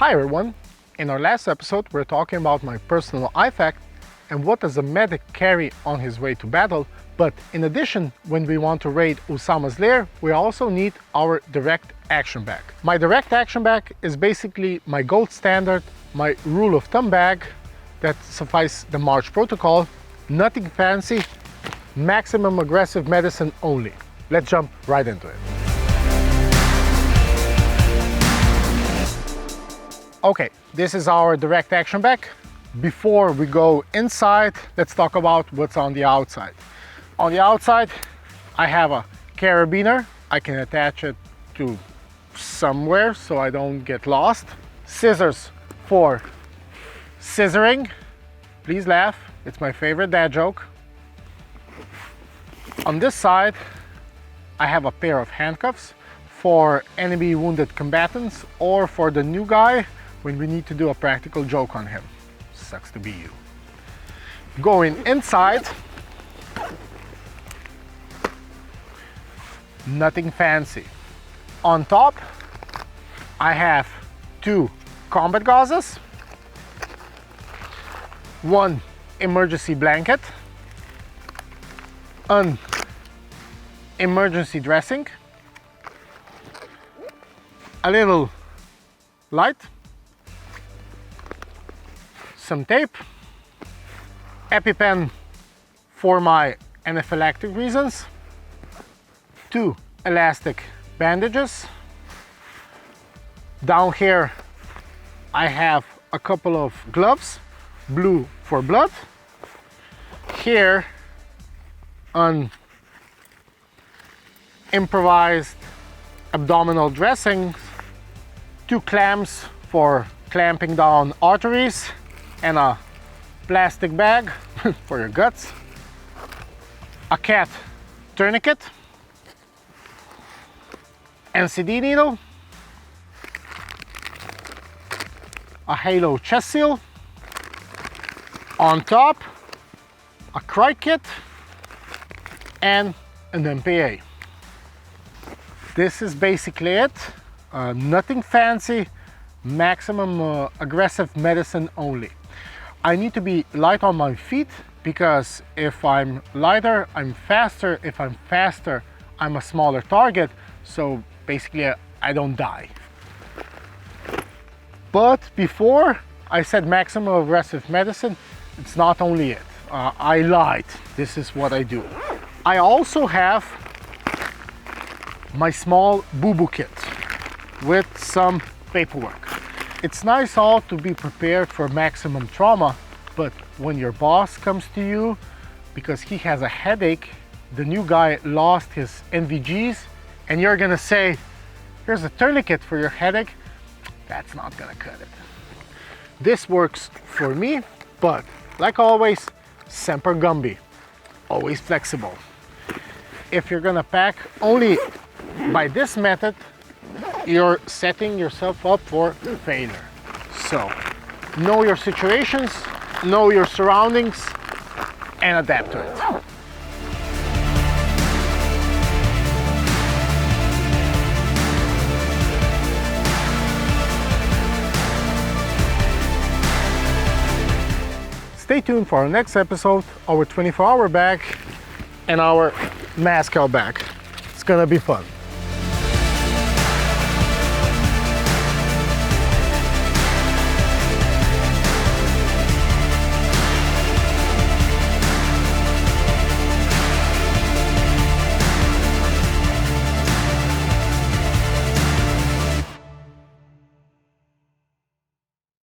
Hi everyone! In our last episode we're talking about my personal 𝗨𝗥 and what does a medic carry on his way to battle, but in addition, when we want to raid Osama's lair, we also need our direct action bag. My direct action bag is basically my gold standard, my rule of thumb bag that suffice the March protocol, nothing fancy, maximum aggressive medicine only. Let's jump right into it. Okay, this is our direct action bag. Before we go inside, let's talk about what's on the outside. On the outside, I have a carabiner. I can attach it to somewhere so I don't get lost. Scissors for scissoring. Please laugh, it's my favorite dad joke. On this side, I have a pair of handcuffs for enemy wounded combatants or for the new guy when we need to do a practical joke on him. Sucks to be you. Going inside, nothing fancy. On top, I have 2 combat gauzes, 1 emergency blanket, an emergency dressing, a little light, some tape, EpiPen for my anaphylactic reasons, 2 elastic bandages. Down here I have a couple of gloves, blue for blood. Here an improvised abdominal dressing, 2 clamps for clamping down arteries, and a plastic bag for your guts, a cat tourniquet, NCD needle, a halo chest seal, on top a cry kit and an MPA. This is basically it. Nothing fancy, maximum aggressive medicine only. I need to be light on my feet because if I'm lighter, I'm faster. If I'm faster, I'm a smaller target. So basically I don't die. But before I said maximum aggressive medicine, it's not only it. I lied. This is what I do. I also have my small boo-boo kit with some paperwork. It's nice all to be prepared for maximum trauma, but when your boss comes to you because he has a headache, the new guy lost his NVGs, and you're gonna say, here's a tourniquet for your headache, that's not gonna cut it. This works for me, but like always, semper gumby, always flexible. If you're gonna pack only by this method, you're setting yourself up for failure. So, know your situations, know your surroundings, and adapt to it. Stay tuned for our next episode, our 24-hour bag and our mask out bag. It's gonna be fun.